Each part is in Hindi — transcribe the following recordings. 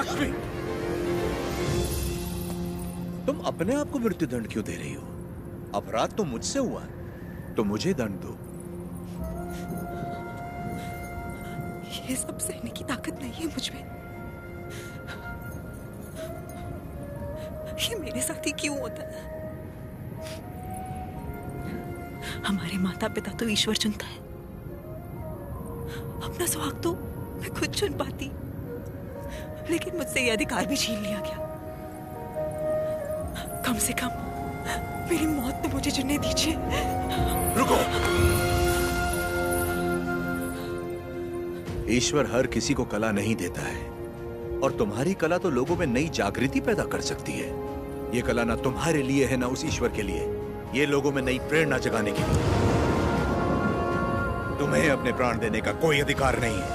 लक्ष्मी, तुम अपने आप को मृत्युदंड क्यों दे रही हो? अपराध तो मुझसे हुआ, तो मुझे दंड दो। ये सब सहने की ताकत नहीं है मुझ में। ये मेरे साथ ही क्यों होता है? हमारे माता पिता तो ईश्वर चुनता है, अपना सुहाग तो मैं खुद चुन पाती, लेकिन मुझसे ये अधिकार भी छीन लिया गया। कम से कम मेरी मौत तो मुझे चुनने दीजिए। रुको। ईश्वर हर किसी को कला नहीं देता है, और तुम्हारी कला तो लोगों में नई जागृति पैदा कर सकती है। ये कला ना तुम्हारे लिए है, ना उस ईश्वर के लिए। ये लोगों में नई प्रेरणा जगाने के लिए। तुम्हें अपने प्राण देने का कोई अधिकार नहीं है।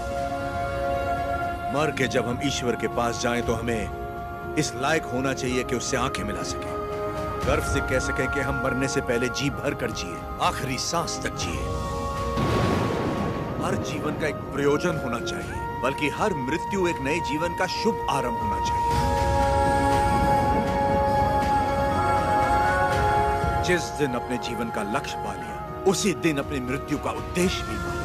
मर के जब हम ईश्वर के पास जाएं तो हमें इस लायक होना चाहिए कि उससे आंखें मिला सके, गर्व से कह सके कि हम मरने से पहले जी भर कर जिए, आखिरी सांस तक जिए। हर जीवन का एक प्रयोजन होना चाहिए, बल्कि हर मृत्यु एक नए जीवन का शुभ आरंभ होना चाहिए। जिस दिन अपने जीवन का लक्ष्य पा लिया, उसी दिन अपनी मृत्यु का उद्देश्य भी पा लिया।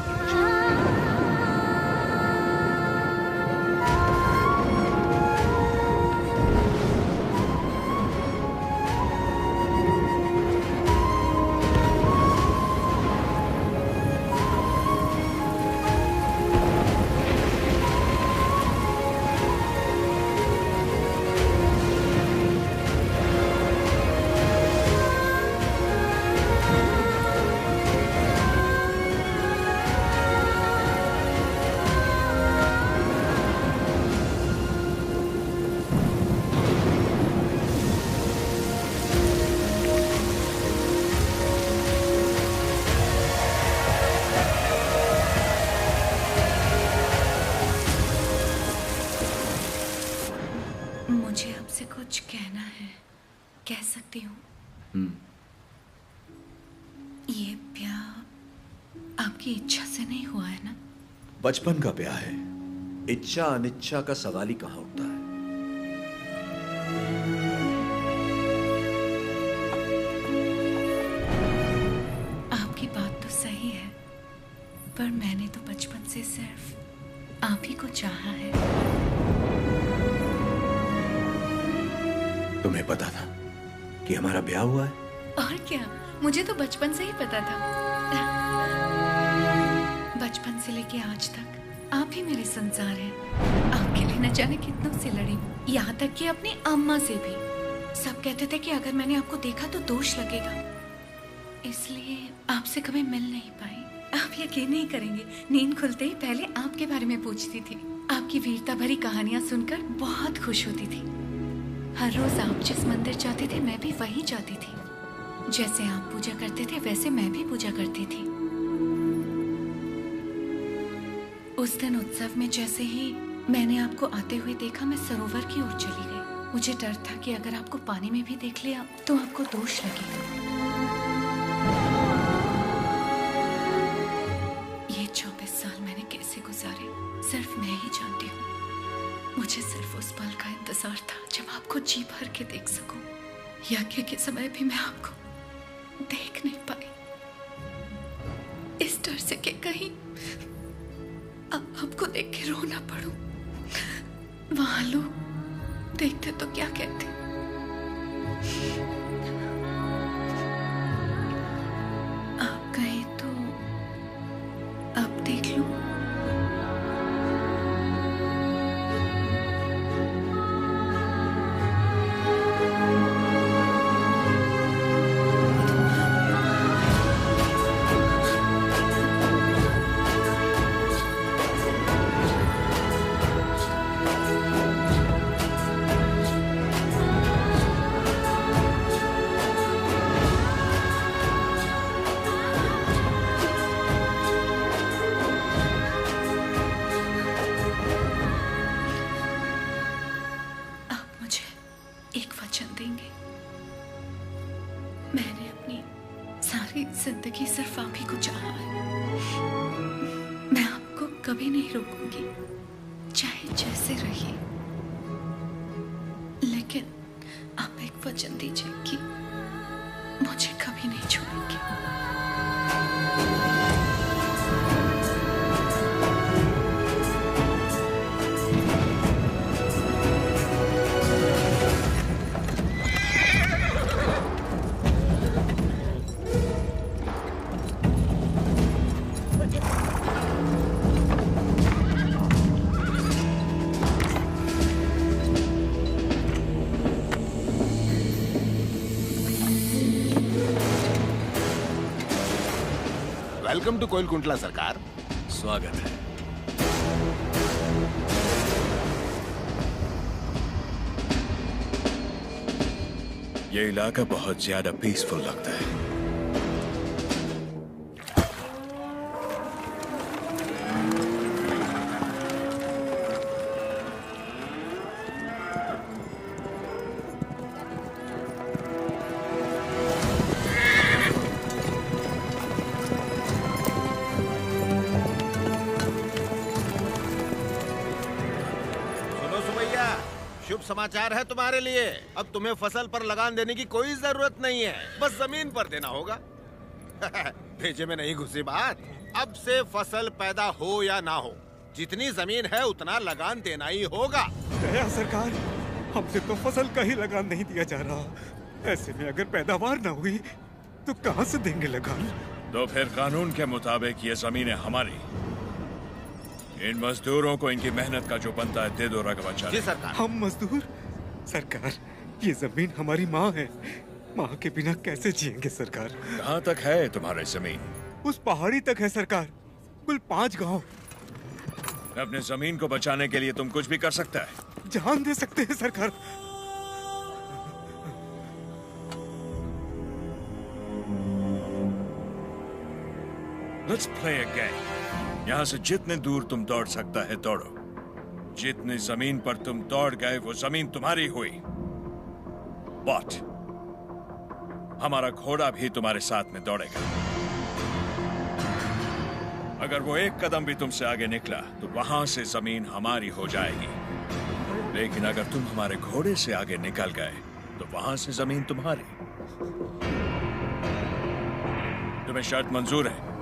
मुझे आपसे कुछ कहना है, कह सकती हूँ? ये ब्याह आपकी इच्छा से नहीं हुआ है ना? बचपन का ब्याह है, इच्छा अनिच्छा का सवाल ही कहां उठता है। आपकी बात तो सही है, पर मैंने तो बचपन से सिर्फ आप ही को चाहा है। तुम्हें पता था कि हमारा ब्याह हुआ है? और क्या, मुझे तो बचपन से ही पता था। बचपन से लेके आज तक आप ही मेरे संसार हैं। आपके लिए न जाने कितनों से लड़ी हूँ, यहाँ तक कि अपनी अम्मा से भी। सब कहते थे कि अगर मैंने आपको देखा तो दोष लगेगा, इसलिए आपसे कभी मिल नहीं पाई। आप यकीन नहीं करेंगे, नींद खुलते ही पहले आपके बारे में पूछती थी। आपकी वीरता भरी कहानियां सुनकर बहुत खुश होती थी। हर रोज आप जिस मंदिर जाते थे मैं भी वहीं जाती थी। जैसे आप पूजा करते थे वैसे मैं भी पूजा करती थी। उस दिन उत्सव में जैसे ही मैंने आपको आते हुए देखा, मैं सरोवर की ओर चली गई। मुझे डर था कि अगर आपको पानी में भी देख लिया तो आपको दोष लगेगा। ये 24 साल मैंने कैसे गुजारे सिर्फ मैं ही जानती हूँ। मुझे सिर्फ उस पल का इंतजार था जब आपको जी भर के देख सकूं। यज्ञ के समय भी मैं आपको देख नहीं पाई, इस डर से कि कहीं आपको देख के रो ना पड़ूं। वहां लोग देखते तो क्या कहते। आप कहें तो अब देख लूं। जिंदगी सिर्फ आप ही को चाहा है। मैं आपको कभी नहीं रोकूंगी, चाहे जैसे रहिए। वचन दीजिए कि मुझे कभी नहीं छोड़ेंगे। वेलकम टू कोइलकुंटला सरकार। स्वागत है। ये इलाका बहुत ज्यादा पीसफुल लगता है। शुभ समाचार है तुम्हारे लिए। अब तुम्हें फसल पर लगान देने की कोई जरूरत नहीं है, बस जमीन पर देना होगा। भेजे में नहीं घुसी बात। अब से फसल पैदा हो या ना हो, जितनी जमीन है उतना लगान देना ही होगा। दया सरकार, हमसे तो फसल का ही लगान नहीं दिया जा रहा। ऐसे में अगर पैदावार ना हुई तो कहां से देंगे लगान? तो फिर कानून के मुताबिक ये जमीनें हमारी। इन मजदूरों को इनकी मेहनत का जो बनता है दे दो रघुवंशा। जी सरकार। हम मजदूर? सरकार, ये जमीन हमारी माँ है। माँ के बिना कैसे जिएंगे सरकार? कहाँ तक है तुम्हारी जमीन? उस पहाड़ी तक है सरकार, कुल 5 गांव। अपने जमीन को बचाने के लिए तुम कुछ भी कर सकता है। जान दे सकते हैं सरकार। Let's play a game. यहाँ से जितने दूर तुम दौड़ सकता है दौड़ो। जितनी जमीन पर तुम दौड़ गए वो जमीन तुम्हारी हुई। But हमारा घोड़ा भी तुम्हारे साथ में दौड़ेगा। अगर वो एक कदम भी तुमसे आगे निकला तो वहां से जमीन हमारी हो जाएगी। लेकिन अगर तुम हमारे घोड़े से आगे निकल गए तो वहां से जमीन तुम्हारी। तुम्हें शर्त मंजूर है?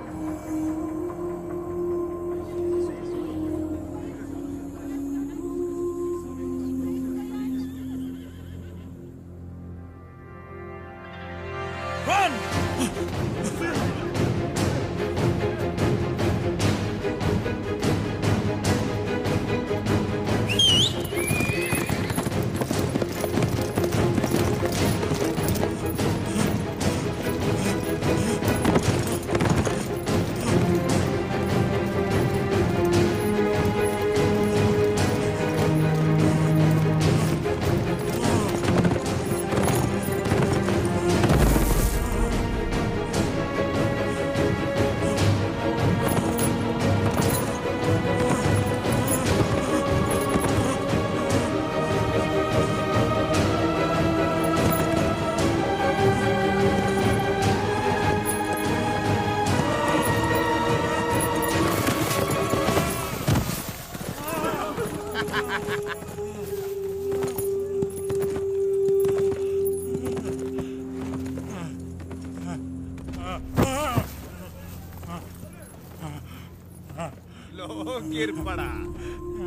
लो गिर पड़ा,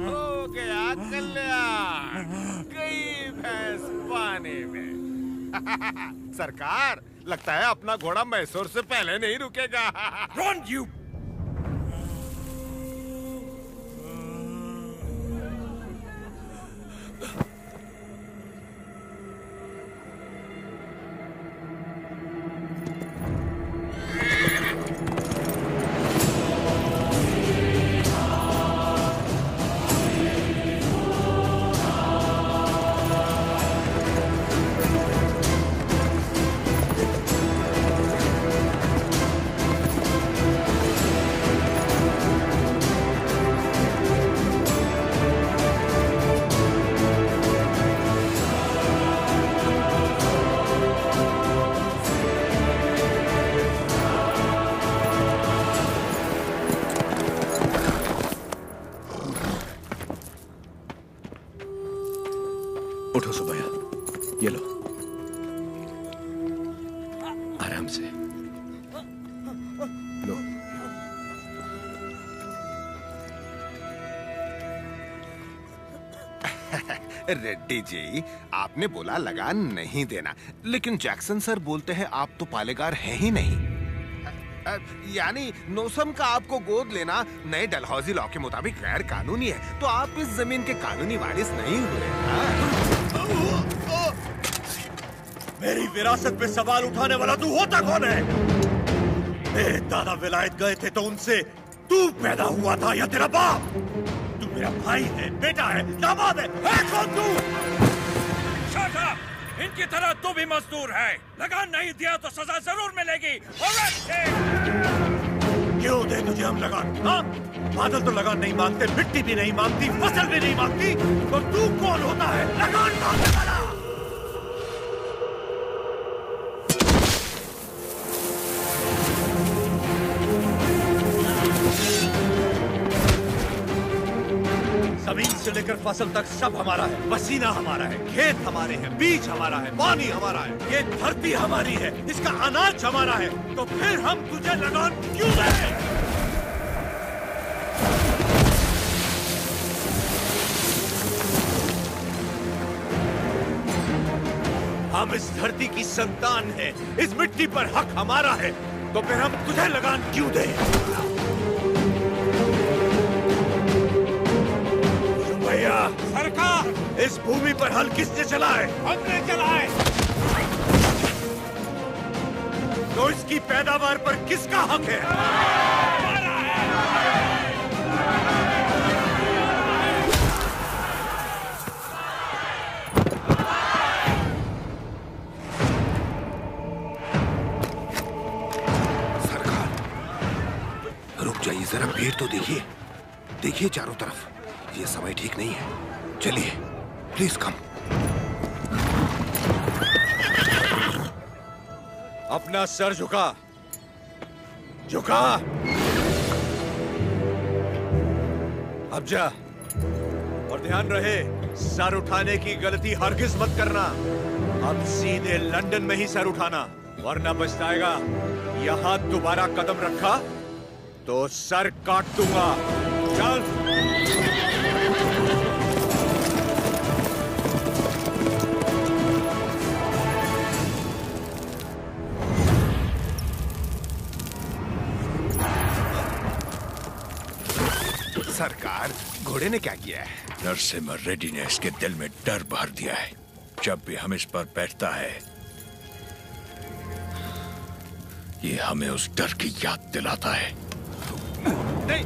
हो गया कल्याण, गई भैंस पानी में। सरकार, लगता है अपना घोड़ा मैसूर से पहले नहीं रुकेगा। Run, you! आराम से लो। रेड्डी जी, आपने बोला लगान नहीं देना, लेकिन जैक्सन सर बोलते हैं आप तो पालेगार हैं ही नहीं। यानी नोसम का आपको गोद लेना नए डलहौजी लॉ के मुताबिक गैर कानूनी है, तो आप इस जमीन के कानूनी वारिस नहीं हुए। मेरी विरासत पे सवाल उठाने वाला तू होता कौन है? मेरे दादा विलायत गए थे तो उनसे तू पैदा हुआ था या तेरा बाप? तू मेरा भाई है, बेटा है, दामाद है कौन तू? Shut up! इनकी तरह तू भी मजदूर है। लगान नहीं दिया तो सजा जरूर मिलेगी। क्यों दे तुझे हम लगान? हाँ? बादल तो लगान नहीं मांगते, मिट्टी भी नहीं मांगती, फसल भी नहीं मांगती, तो तू कौन होता है लगान मांगने वाला? जमीन से लेकर फसल तक सब हमारा है, पसीना हमारा है, खेत हमारे हैं, बीज हमारा है, पानी हमारा है, ये धरती हमारी है, इसका अनाज हमारा है, तो फिर हम तुझे लगान क्यों दें? हम इस धरती की संतान हैं, इस मिट्टी पर हक हमारा है, तो फिर हम तुझे लगान क्यों दें? सरकार, इस भूमि पर हल किसने चलाए? हमने चलाए। तो इसकी पैदावार पर किसका हक है? सरकार, रुक जाइए जरा, पेड़ तो देखिए, देखिए चारों तरफ, ये समय ठीक नहीं है। चलिए, प्लीज कम। अपना सर झुका, झुका। अब जा, और ध्यान रहे, सर उठाने की गलती हरगिज मत करना। अब सीधे लंदन में ही सर उठाना, वरना पछताएगा। यहां दोबारा कदम रखा तो सर काट दूंगा। चल। सरकार, घोड़े ने क्या किया है? नरसिम्हा रेड्डी ने इसके दिल में डर भर दिया है। जब भी हम इस पर बैठता है, ये हमें उस डर की याद दिलाता है। नहीं,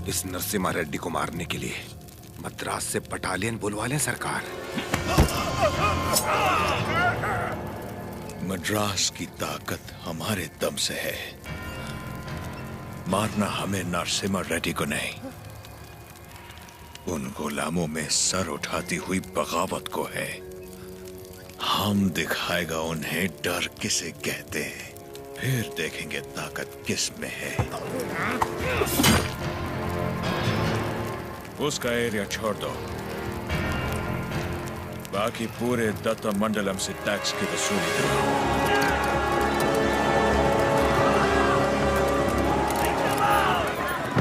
इस नरसिम्हा रेड्डी को मारने के लिए मद्रास से बटालियन बुलवा लें सरकार। मद्रास की ताकत हमारे दम से है। मारना हमें नरसिम्हा रेड्डी को नहीं, उन गुलामों में सर उठाती हुई बगावत को है। हम दिखाएगा उन्हें डर किसे कहते हैं, फिर देखेंगे ताकत किस में है। उसका एरिया छोड़ दो, बाकी पूरे दत्ता मंडलम से टैक्स की वसूली करो।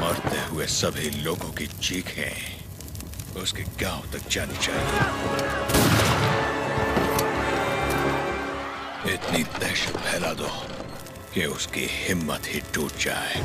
मरते हुए सभी लोगों की चीखें उसके गांव तक जानी चाहिए। इतनी दहशत फैला दो कि उसकी हिम्मत ही टूट जाए।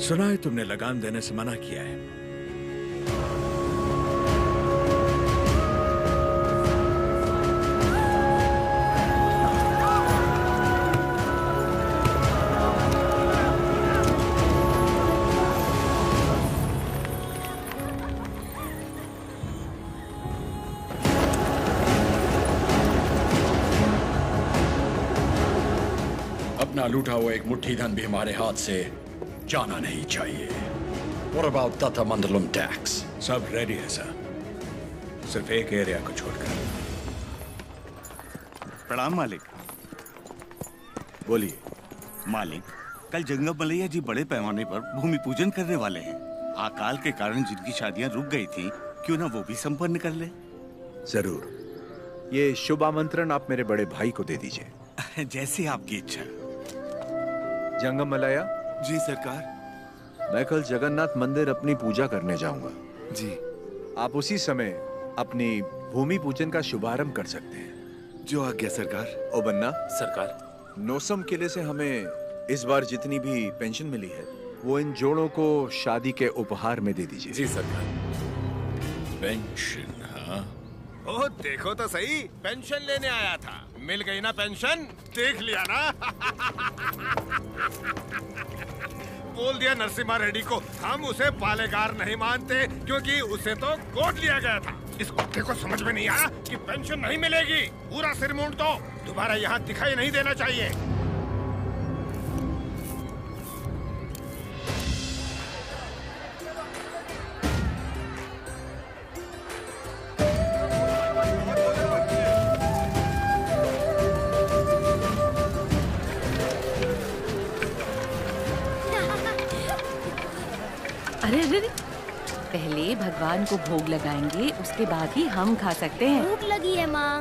सुना है तुमने लगान देने से मना किया है। अपना लूटा हुआ एक मुट्ठी धन भी हमारे हाथ से जाना नहीं चाहिए। What about Tatamandalum tax? सब रेडी है सर, सिर्फ एक एरिया को छोड़कर। प्रणाम मालिक। बोलिए। मालिक, कल जंगम मलैया जी बड़े पैमाने पर भूमि पूजन करने वाले हैं। अकाल के कारण जिनकी शादियां रुक गई थी, क्यों ना वो भी संपन्न कर ले। जरूर। ये शुभ आमंत्रण आप मेरे बड़े भाई को दे दीजिए। जैसे आपकी इच्छा। जंगम मलैया जी सरकार। मैं कल जगन्नाथ मंदिर अपनी पूजा करने जाऊंगा। जी। आप उसी समय अपनी भूमि पूजन का शुभारंभ कर सकते हैं। जो आज्ञा सरकार। ओ बन्ना, सरकार। नौसम किले से हमें इस बार जितनी भी पेंशन मिली है वो इन जोड़ों को शादी के उपहार में दे दीजिए। जी सरकार। पेंशन? हाँ, ओह देखो तो सही, पेंशन लेने आया था। मिल गई ना पेंशन, देख लिया ना। बोल दिया नरसिम्हा रेड्डी को, हम उसे पालेगार नहीं मानते क्योंकि उसे तो गोद लिया गया था। इस कुत्ते को समझ में नहीं आया कि पेंशन नहीं मिलेगी। पूरा सिर मूंड दो, दोबारा यहाँ दिखाई नहीं देना चाहिए। अरे अरे अरे, पहले भगवान को भोग लगाएंगे, उसके बाद ही हम खा सकते हैं। भूख लगी है माँ।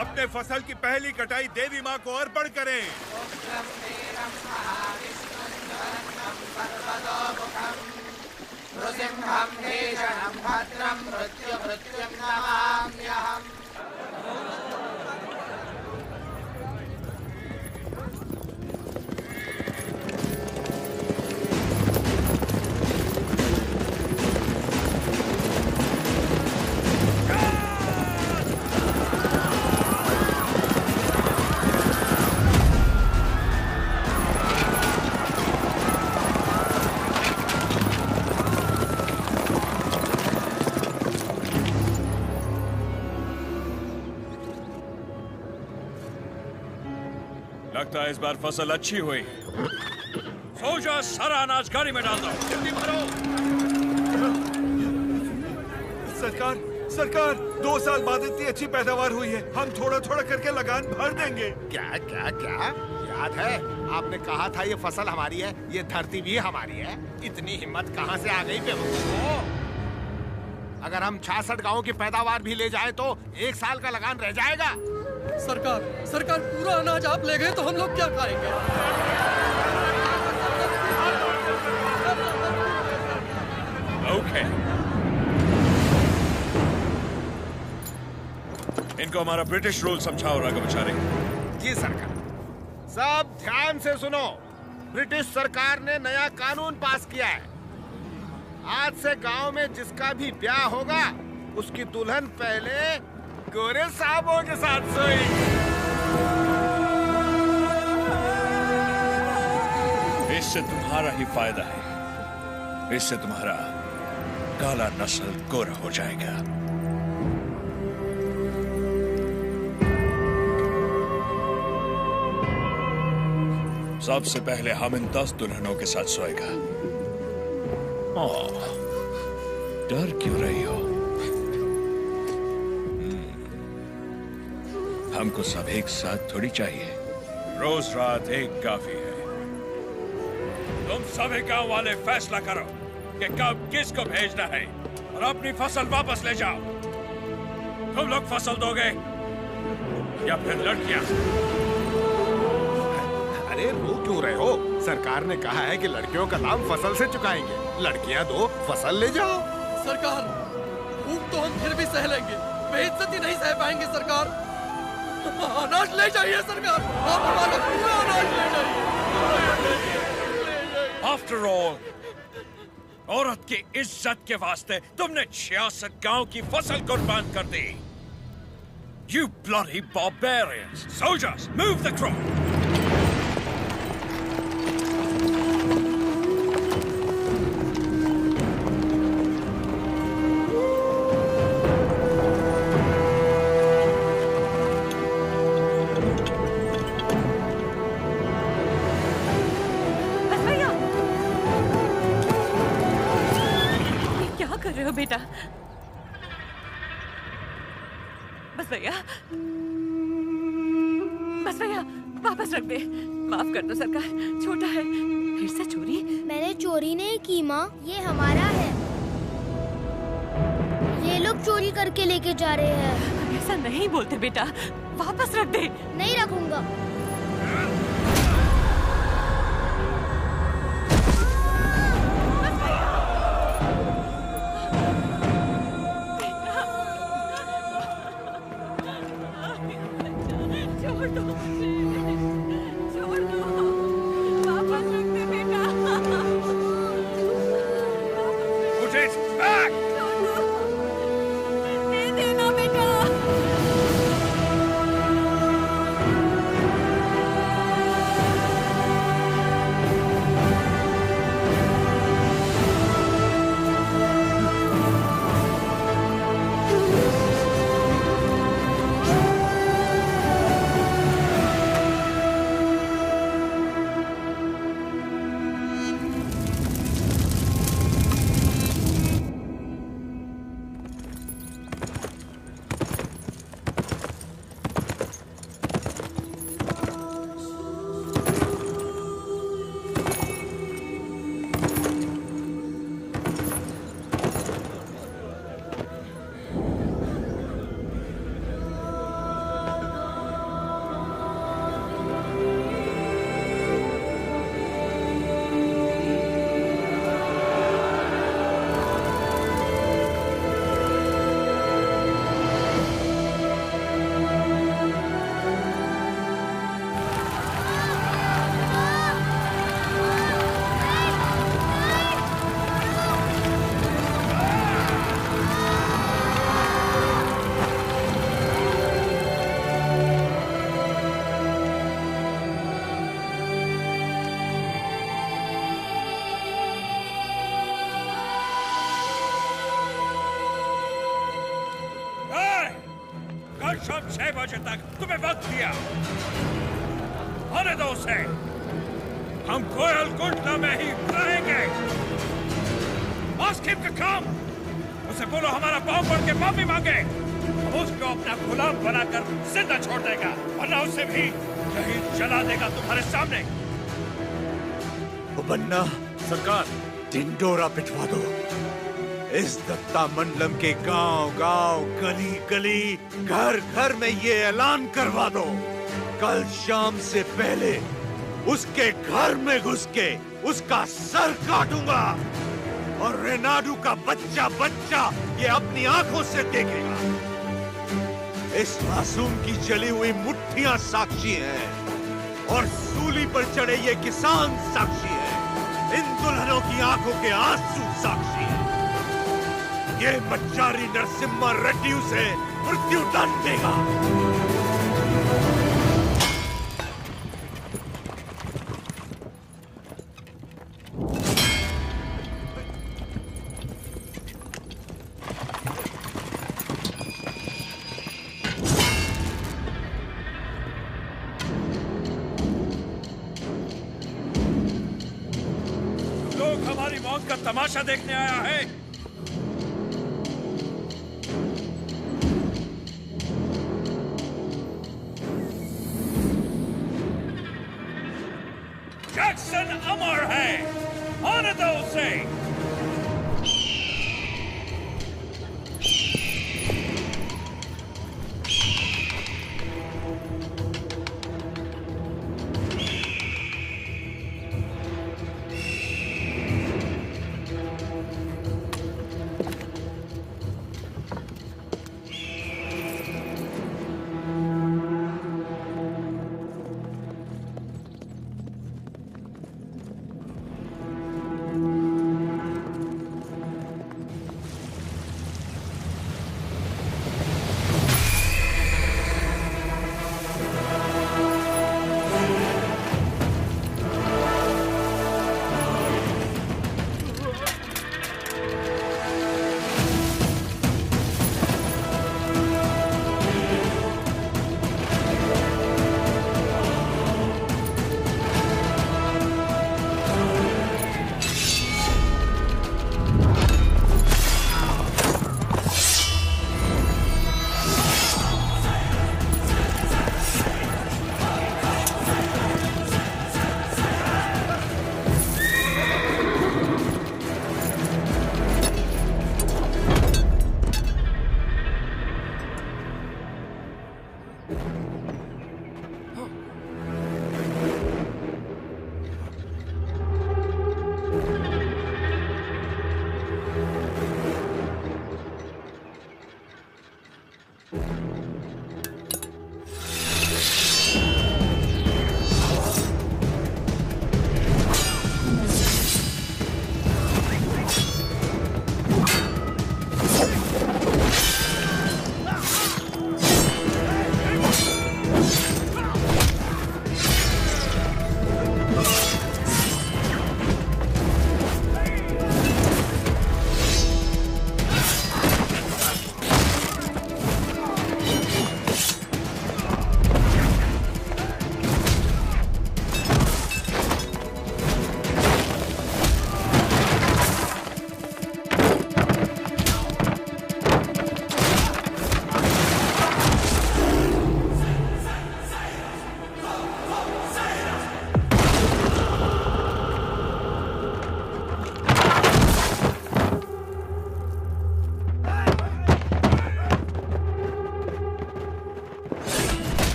अपने फसल की पहली कटाई देवी माँ को अर्पण करें। लगता है इस बार फसल अच्छी हुई। सो जा, सारा अनाज गाड़ी में डाल दो। जल्दी भरो। सरकार, सरकार, 2 साल बाद इतनी अच्छी पैदावार हुई है, हम थोड़ा थोड़ा करके लगान भर देंगे। क्या क्या क्या याद है आपने कहा था ये फसल हमारी है, ये धरती भी हमारी है। इतनी हिम्मत कहाँ से आ गई बेवकूफ? अगर हम 66 गांवों की पैदावार भी ले जाए तो 1 साल का लगान रह जाएगा। सरकार, सरकार, पूरा अनाज आप ले गए तो हम लोग क्या खाएंगे? ओके, इनको हमारा ब्रिटिश रूल समझाओ राघवाचारी। जी सरकार। सब ध्यान से सुनो, ब्रिटिश सरकार ने नया कानून पास किया है। आज से गांव में जिसका भी ब्याह होगा उसकी दुल्हन पहले गोरे साहबों के साथ सोएगी। इससे तुम्हारा ही फायदा है, इससे तुम्हारा काला नस्ल गोरा हो जाएगा। सबसे पहले हम इन 10 दुल्हनों के साथ सोएगा। ओह, डर क्यों रही हो? हमको सब एक साथ थोड़ी चाहिए, रोज रात एक काफी है। तुम सभी गांव वाले फैसला करो कि कब किसको भेजना है और अपनी फसल वापस ले जाओ। तुम लोग फसल दोगे या फिर लड़कियां? अरे रो क्यों रहे हो? सरकार ने कहा है कि लड़कियों का दाम फसल से चुकाएंगे। लड़कियां दो, फसल ले जाओ। सरकार, भूख तो हम फिर भी सह लेंगे, बेइज्जती नहीं सह पाएंगे सरकार। अनाज ले जाइए सरकार, आप हमारा पूरा अनाज ले जाइए। आफ्टर ऑल, औरत की इज्जत के वास्ते तुमने 66 गांव की फसल कुर्बान कर दी। You bloody barbarians! Soldiers, move the crop! कर रहे हो बेटा? बस भैया, वापस रख दे। माफ कर दो सरकार, छोटा है। फिर से चोरी? मैंने चोरी नहीं की माँ, ये हमारा है। ये लोग चोरी करके लेके जा रहे हैं। ऐसा नहीं बोलते बेटा, वापस रख दे। नहीं रखूंगा। शाम 6 बजे तक तुम्हें वक्त दिया। होने दो उसे। हम कोयल कुंडला में ही रहेंगे। Ask him to come. उसे बोलो हमारा पांव पड़ के माफी मांगे। हम उसको अपना गुलाम बनाकर जिंदा छोड़ देगा, वरना उसे भी यहीं जला देगा तुम्हारे सामने। बन्ना सरकार, ढिंडोरा पिटवा दो। इस दत्ता मंडलम के गांव गांव, गली गली, घर घर में ये ऐलान करवा दो, कल शाम से पहले उसके घर में घुस के उसका सर काटूंगा और रेनाडू का बच्चा बच्चा ये अपनी आंखों से देखेगा। इस मासूम की जली हुई मुट्ठियां साक्षी हैं और सूली पर चढ़े ये किसान साक्षी हैं। इन दुल्हनों की आंखों के आंसू साक्षी हैं। ये बच्चारी नरसिम्हा रेड्डी उसे मृत्यु दंड देगा। लोग हमारी मौत का तमाशा देखने आया है। जैक्सन अमर है, होने दो उसे।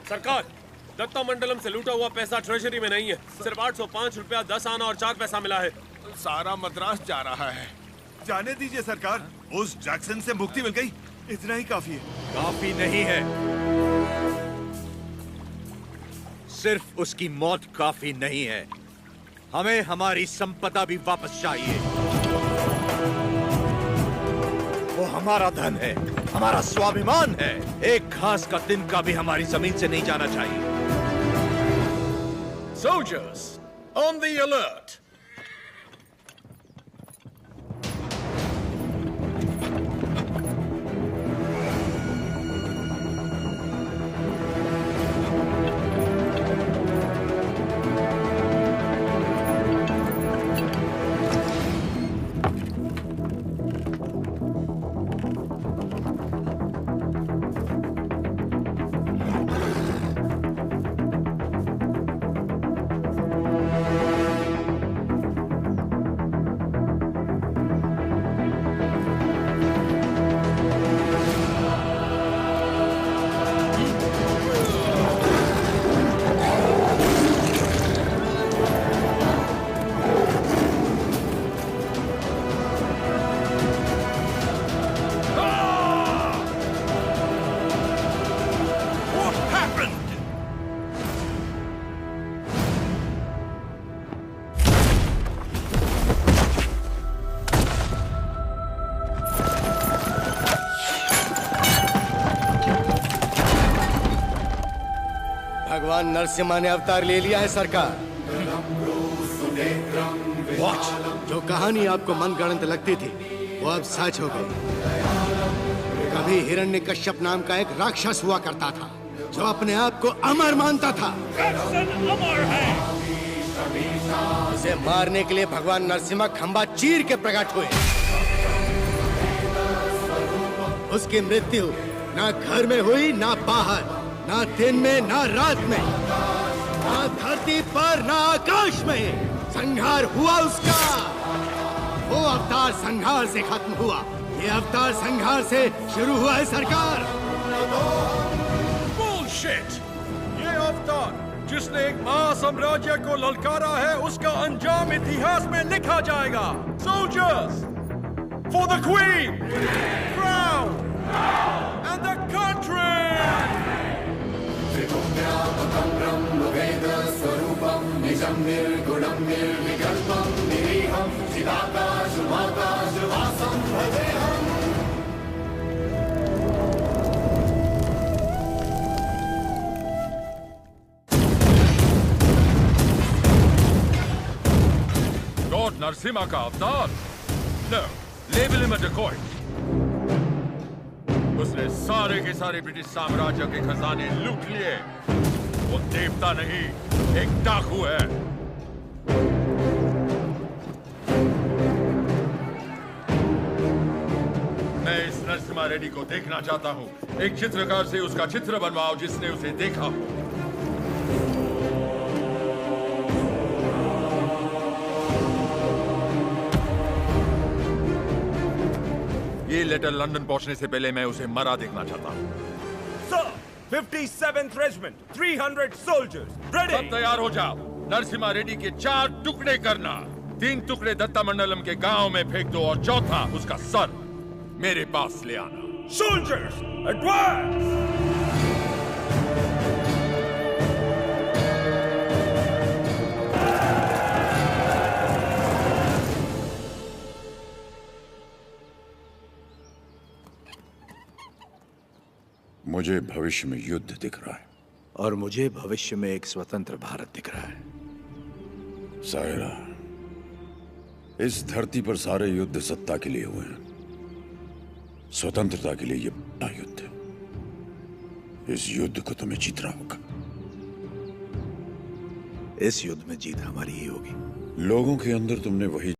सरकार, दत्ता मंडलम से लूटा हुआ पैसा ट्रेजरी में नहीं है। सिर्फ 805 रुपया 10 आना और 4 पैसा मिला है। सारा मद्रास जा रहा है। जाने दीजिए सरकार, उस जैक्सन से मुक्ति मिल गई, इतना ही काफी है। काफी नहीं है, सिर्फ उसकी मौत काफी नहीं है, हमें हमारी संपदा भी वापस चाहिए। वो हमारा धन है, हमारा स्वाभिमान है। एक घास का तिनका भी हमारी जमीन से नहीं जाना चाहिए। Soldiers, on the alert! भगवान नरसिम्हा ने अवतार ले लिया है सरकार। जो कहानी आपको मनगढ़ंत लगती थी वो अब सच हो गई। कभी हिरण्यकश्यप नाम का एक राक्षस हुआ करता था जो अपने आप को अमर मानता था। अमर है। उसे मारने के लिए भगवान नरसिम्हा खंबा चीर के प्रकट हुए। उसकी मृत्यु ना घर में हुई ना बाहर, ना दिन में ना रात में, ना धरती पर ना आकाश में। संहार हुआ उसका। वो अवतार संहार से खत्म हुआ, ये अवतार संहार से शुरू हुआ है सरकार। Bullshit! ये अवतार जिसने एक महासाम्राज्य को ललकारा है, उसका अंजाम इतिहास में लिखा जाएगा। Soldiers, for the Queen, crown, and the country! Lord Narasimha का अवतार? No, label him a decoy. उसने सारे के सारे ब्रिटिश साम्राज्य के खजाने लूट लिए। वो देवता नहीं, एक डाकू है। मैं इस नरसिम्हा रेड्डी को देखना चाहता हूँ। एक चित्रकार से उसका चित्र बनवाओ जिसने उसे देखा हो। ये लेटर लंदन पहुंचने से पहले मैं उसे मरा देखना चाहता हूँ। Sir, 57th Regiment, 300 soldiers, ready! सब तैयार हो जाओ। नरसिम्हा रेड्डी के 4 टुकड़े करना। 3 टुकड़े दत्ता मंडलम के गांव में फेंक दो और चौथा उसका सर मेरे पास ले आना। Soldiers, advance! मुझे भविष्य में युद्ध दिख रहा है और मुझे भविष्य में एक स्वतंत्र भारत दिख रहा है। सायरा, इस धरती पर सारे युद्ध सत्ता के लिए हुए हैं। स्वतंत्रता के लिए ये बड़ा युद्ध है। इस युद्ध को तुम्हें जीतना होगा। इस युद्ध में जीत हमारी ही होगी। लोगों के अंदर तुमने वही